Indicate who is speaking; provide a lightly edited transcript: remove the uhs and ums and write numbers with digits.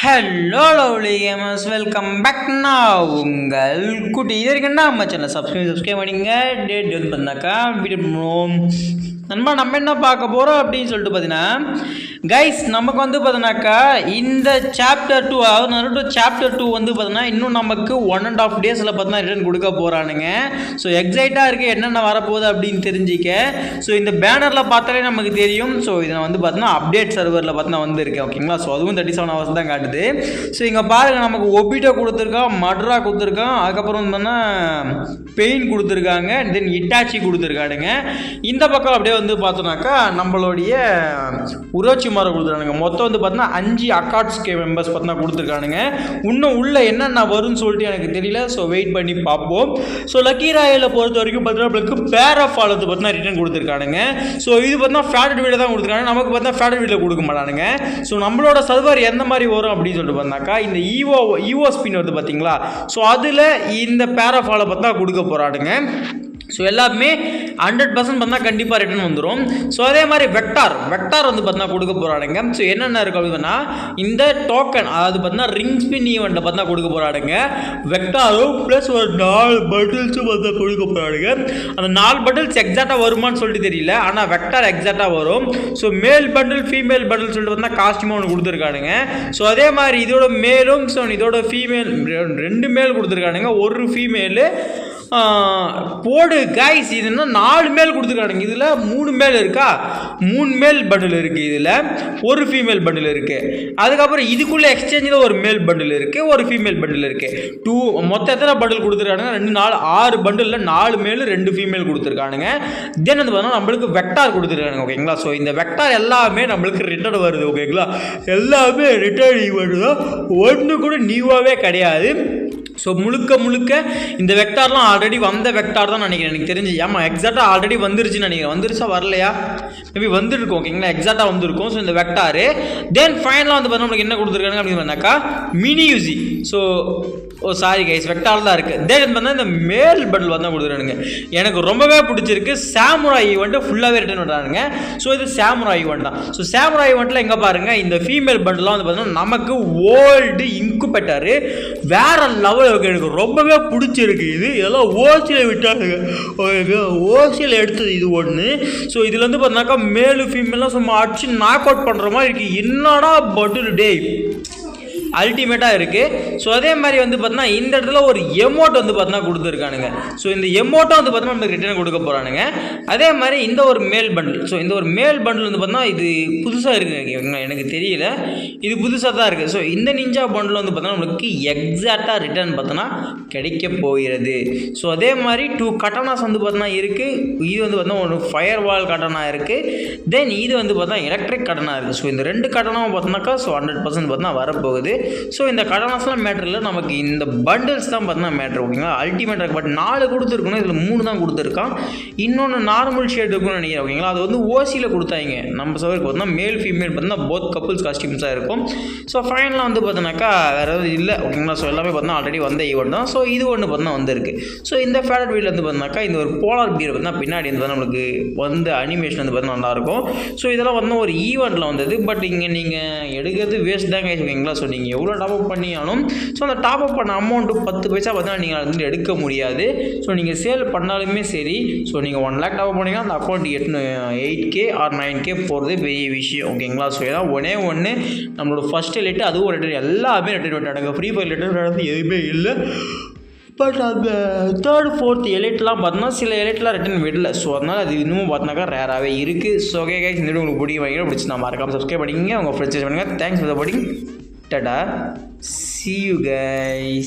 Speaker 1: Hello lovely gamers, welcome back. நான் உங்கள் குட்டி. இது வரைக்கும் நம்ம சேனல் சப்ஸ்கிரைப் பண்ணிங்க. டேட் வந்து பார்த்தாக்கா வீடியோ நண்பா நம்ம என்ன பார்க்க போகிறோம் அப்படின்னு சொல்லிட்டு பார்த்தீங்கன்னா, கைஸ் நமக்கு வந்து பார்த்தீங்கன்னாக்கா இந்த சாப்டர் 2, அதாவது நருட்டோ சாப்டர் 2 வந்து பார்த்தீங்கன்னா இன்னும் நமக்கு 1.5 டேஸில் பார்த்தீங்கன்னா ரிட்டர்ன் கொடுக்க போகிறானுங்க. ஸோ எக்ஸைட்டாக இருக்குது என்னென்ன வரப்போகுது அப்படின்னு தெரிஞ்சிக்க. ஸோ இந்த பேனரில் பார்த்தாலே நமக்கு தெரியும். ஸோ இதை வந்து பார்த்தீங்கன்னா அப்டேட் சர்வரில் பார்த்தீங்கன்னா வந்துருக்கு, ஓகேங்களா. ஸோ அதுவும் 37 hours தான் காட்டுது. ஸோ இங்கே பாருங்கள், நமக்கு ஒபிட்டோ கொடுத்துருக்கான், மட்ரா கொடுத்துருக்கான், அதுக்கப்புறம் வந்து பெயின் கொடுத்துருக்காங்க, தென் இட்டாச்சி கொடுத்துருக்கானுங்க. இந்த பக்கம் அப்படியே வந்து பார்த்தோன்னாக்கா நம்மளுடைய உரோச்சிமாரை கொடுத்துருக்கானுங்க. மொத்தம் வந்து பார்த்தீங்கன்னா 5 அக்காட்ஸ்கே மெம்பர்ஸ் பார்த்தீங்கன்னா கொடுத்துருக்கானுங்க. இன்னும் உள்ள என்னென்ன வரும்னு சொல்லிட்டு எனக்கு தெரியல. ஸோ வெயிட் பண்ணி பார்ப்போம். ஸோ லக்கி ராயில் பொறுத்த வரைக்கும் பார்த்தீங்கன்னா நம்மளுக்கு பேர் ஆஃப் ஆல் வந்து பார்த்தீங்கன்னா ரிட்டர்ன் கொடுத்துருக்கானுங்க. ஸோ இது பார்த்தீங்கன்னா ஃபேடட் வீடியோ தான் கொடுத்துருக்காங்க, நமக்கு பார்த்தீங்கன்னா ஃபேடட் வீடியோ கொடுக்க மாட்டானுங்க. ஸோ நம்மளோட சர்வர் எந்த மாதிரி வரும் அப்படின்னு சொல்லிட்டு பார்த்தாக்கா இந்த ஈவோ ஸ்பின் வந்து பார்த்தீங்களா, ஸோ அதில் இந்த பேர் ஆஃப் ஆலை பார்த்தா கொடுக்க போகிறானுங்க. ஸோ எல்லாமே 100% பார்த்தா கண்டிப்பாக ரிட்டர்ன் வந்துடும். ஸோ அதே மாதிரி வெக்டார் வந்து பார்த்தா கொடுக்க போகிறானுங்க. ஸோ என்னென்ன இருக்குது அப்படின்னா இந்த டோக்கன், அதாவது பார்த்தீங்கன்னா ரிங் ஸ்பின் ஈவெண்ட்டை பார்த்தா கொடுக்க போகிறானுங்க. வெக்டாரும் ப்ளஸ் ஒரு 4 பட்டில்ஸும் பார்த்தா கொடுக்க போகிறானுங்க. அந்த 4 பட்டில்ஸ் எக்ஸாக்டாக வருமானு சொல்லிட்டு தெரியல, ஆனால் வெக்டார் எக்ஸாக்டாக வரும். So male bundle female bundle சொல்லிட்டு பார்த்தா காஸ்டியூம் ஒன்று கொடுத்துருக்கானுங்க. ஸோ அதே மாதிரி இதோட மேலும் ஸோ இதோட ஃபீமேல் 2 மேல் கொடுத்துருக்கானுங்க, ஒரு ஃபீமேலு போடு கைஸ். இதுன்னா 4 மேல் கொடுத்துருக்கானுங்க. இதில் 3 மேல் இருக்கா, 3 மேல் பண்டில் இருக்குது, இதில் ஒரு ஃபீமேல் பண்டில் இருக்குது. அதுக்கப்புறம் இதுக்குள்ளே எக்ஸ்சேஞ்சில் ஒரு மேல் பண்டில் இருக்குது, ஒரு ஃபீமேல் பண்டில் இருக்குது. மொத்தம் எத்தனை பண்டில் கொடுத்துருக்கானுங்க? 2 4 6 பண்டிலில் 4 மேல் 2 ஃபீமேல் கொடுத்துருக்கானுங்க. தென் வந்து பார்த்தா நம்மளுக்கு வெக்டார் கொடுத்துருக்கானுங்க, ஓகேங்களா. ஸோ இந்த வெக்டார் எல்லாமே நம்மளுக்கு ரிட்டர்ன் வருது, ஓகேங்களா. எல்லாமே ரிட்டர்ன் ஈவெண்ட் தான், ஒன்று கூட நியூவாகவே கிடையாது. ஸோ முழுக்க இந்த வெக்டார்லாம் ஆல்ரெடி வந்த வெக்டார் தான் நினைக்கிறேன், எனக்கு தெரிஞ்சு. ஆமாம், எக்ஸாக்டாக ஆல்ரெடி வந்துருச்சுன்னு நினைக்கிறேன். வந்துருச்சா வரலையா? மேபி வந்துருக்கும், ஓகேங்களா. எக்ஸாக்டாக வந்திருக்கும். ஸோ இந்த வெக்டாரு தென் ஃபைனலாக வந்து பார்த்தா நம்மளுக்கு என்ன கொடுத்துருக்காங்க அப்படின்னு சொன்னாக்கா mini UC. So sorry guys, vector தான் இருக்குது. தென் பார்த்தா இந்த மேல் பண்டில் வந்து கொடுத்துருக்கானுங்க. எனக்கு ரொம்பவே பிடிச்சிருக்கு. சாமுராய் ஈவெண்ட்டு ஃபுல்லாகவே ரிட்டர்ன் பண்ணுறானுங்க. ஸோ இது சாமுராய் ஈவெண்ட் தான். ஸோ சாமுராய் ஈவெண்ட்டில் எங்கே பாருங்கள், இந்த ஃபீமேல் பண்டிலாம் வந்து பார்த்தீங்கன்னா நமக்கு ஓல்டு இன்குபேட்டரு வேற லெவல். எனக்கு ரொம்பவே பிடிச்சிருக்கு. இதெல்லாம் ஓசியில் விட்டாங்க, ஓசியில் எடுத்தது இது ஒன்று. ஸோ இதில் வந்து பார்த்தாக்கா மேலு ஃபீமேலாம் சும்மா அடிச்சு நாக் அவுட் பண்ணுற மாதிரி இருக்குது. என்னடா பட்டில் டே, அல்டிமேட்டாக இருக்குது. ஸோ அதே மாதிரி வந்து பார்த்தீங்கன்னா இந்த இடத்துல ஒரு எமோட் வந்து பார்த்தீங்கன்னா கொடுத்துருக்கானுங்க. ஸோ இந்த எமோட்டை வந்து பார்த்தீங்கன்னா நமக்கு ரிட்டர்ன் கொடுக்க போகிறானுங்க. அதே மாதிரி இந்த ஒரு மேல் பண்டில், ஸோ இந்த ஒரு மேல் பண்டில் வந்து பார்த்தீங்கன்னா இது புதுசாக இருக்குது, எனக்கு தெரியல, இது புதுசாக தான் இருக்குது. ஸோ இந்த நிஞ்சா பண்டில் வந்து பார்த்தீங்கன்னா நம்மளுக்கு எக்ஸாக்டாக ரிட்டர்ன் பார்த்தோன்னா கிடைக்க போகிறது. ஸோ அதே மாதிரி 2 கட்டானாஸ் வந்து பார்த்தீங்கன்னா இருக்குது. இது வந்து பார்த்தீங்கன்னா ஒரு ஃபயர் வால் கட்டானா இருக்குது. தென் இது வந்து பார்த்தீங்கன்னா எலக்ட்ரிக் கட்டானா இருக்குது. ஸோ இந்த 2 கட்டானாவும் பார்த்தோன்னாக்கா ஸோ 100% பார்த்தீங்கன்னா வரப்போகுது. ஸோ இந்த கடனாஸ்லாம் மேட்ரு இல்லை, நமக்கு இந்த பண்டில்ஸ் தான் பார்த்தீங்கன்னா மேட்ரு, ஓகேங்களா. அல்டிமேட்டாக இருக்குது. பட் 4 கொடுத்துருக்கணும், இதில் 3 தான் கொடுத்துருக்கான். இன்னொன்று நார்மல் ஷேட் இருக்குன்னு நினைக்கிறேன், ஓகேங்களா. அது வந்து ஓசியில் கொடுத்தாங்க. நம்ம சவருக்கு பார்த்தீங்கன்னா மேல் ஃபீமேல் பார்த்தீங்கன்னா போத் கப்புள்ஸ் காஸ்டியூம்ஸாக இருக்கும். ஸோ ஃபைனலாக வந்து பார்த்தோன்னாக்கா வேறு எதுவும் இல்லை, ஓகேங்களா. ஸோ எல்லாமே பார்த்தீங்கன்னா ஆல்ரெடி வந்த ஈவெண்ட் தான். ஸோ இது ஒன்று பார்த்தீங்கன்னா வந்திருக்கு. ஸோ இந்த ஃபேடட் வீல் வந்து பார்த்தீங்கன்னாக்கா இந்த ஒரு போலார் பீர் பார்த்தீங்கன்னா பின்னாடி வந்து நம்மளுக்கு வந்து அனிமேஷன் வந்து பார்த்தீங்கன்னா நல்லாயிருக்கும். ஸோ இதெல்லாம் வந்து ஒரு ஈவெண்ட்டில் வந்தது. பட் இங்கே நீங்கள் எடுக்கிறது வேஸ்ட் தாங்க, ஓகேங்களா. ஸோ நீங்கள் எவ்வளோ டாப்அப் பண்ணியாலும் ஸோ அந்த டாப்அப் பண்ண அமௌண்ட்டு 10 பைசா பார்த்தீங்கன்னா நீங்கள் வந்து எடுக்க முடியாது. ஸோ நீங்கள் சேல் பண்ணாலுமே சரி, ஸோ நீங்கள் 1 lakh டாப்அப் பண்ணிங்கன்னா அந்த அக்கௌண்ட் 8K ஆர் 9K போகிறது பெரிய விஷயம், ஓகேங்களா. ஸோ ஏதாவது ஒன்று நம்மளோட ஃபஸ்ட் எலைட்டு அதுவும் ரிட்டர்ன், எல்லாமே ரிட்டர்ன் விட்டாங்க. ஃப்ரீ ஃபயர் ரிட்டர்ன் விடாது எதுவுமே இல்லை. பட் அந்த 3rd 4th எலைட்லாம் பார்த்தோன்னா சில எலைட்லாம் ரிட்டர்ன் விடல. ஸோ அதனால் அது இன்னமும் பார்த்தினாக்கா ரேராகவே இருக்குது. ஸோ ஓகே கைஸ், இந்த வீடியோ உங்களுக்கு பிடிச்சி நான் மறக்காமல் சப்ஸ்கிரைப் பண்ணிங்க, உங்கள் ஃப்ரெண்ட்ஸ் பண்ணுங்கள். தேங்க்ஸ் ஃபார் த வாட்சிங். Tada, see you guys.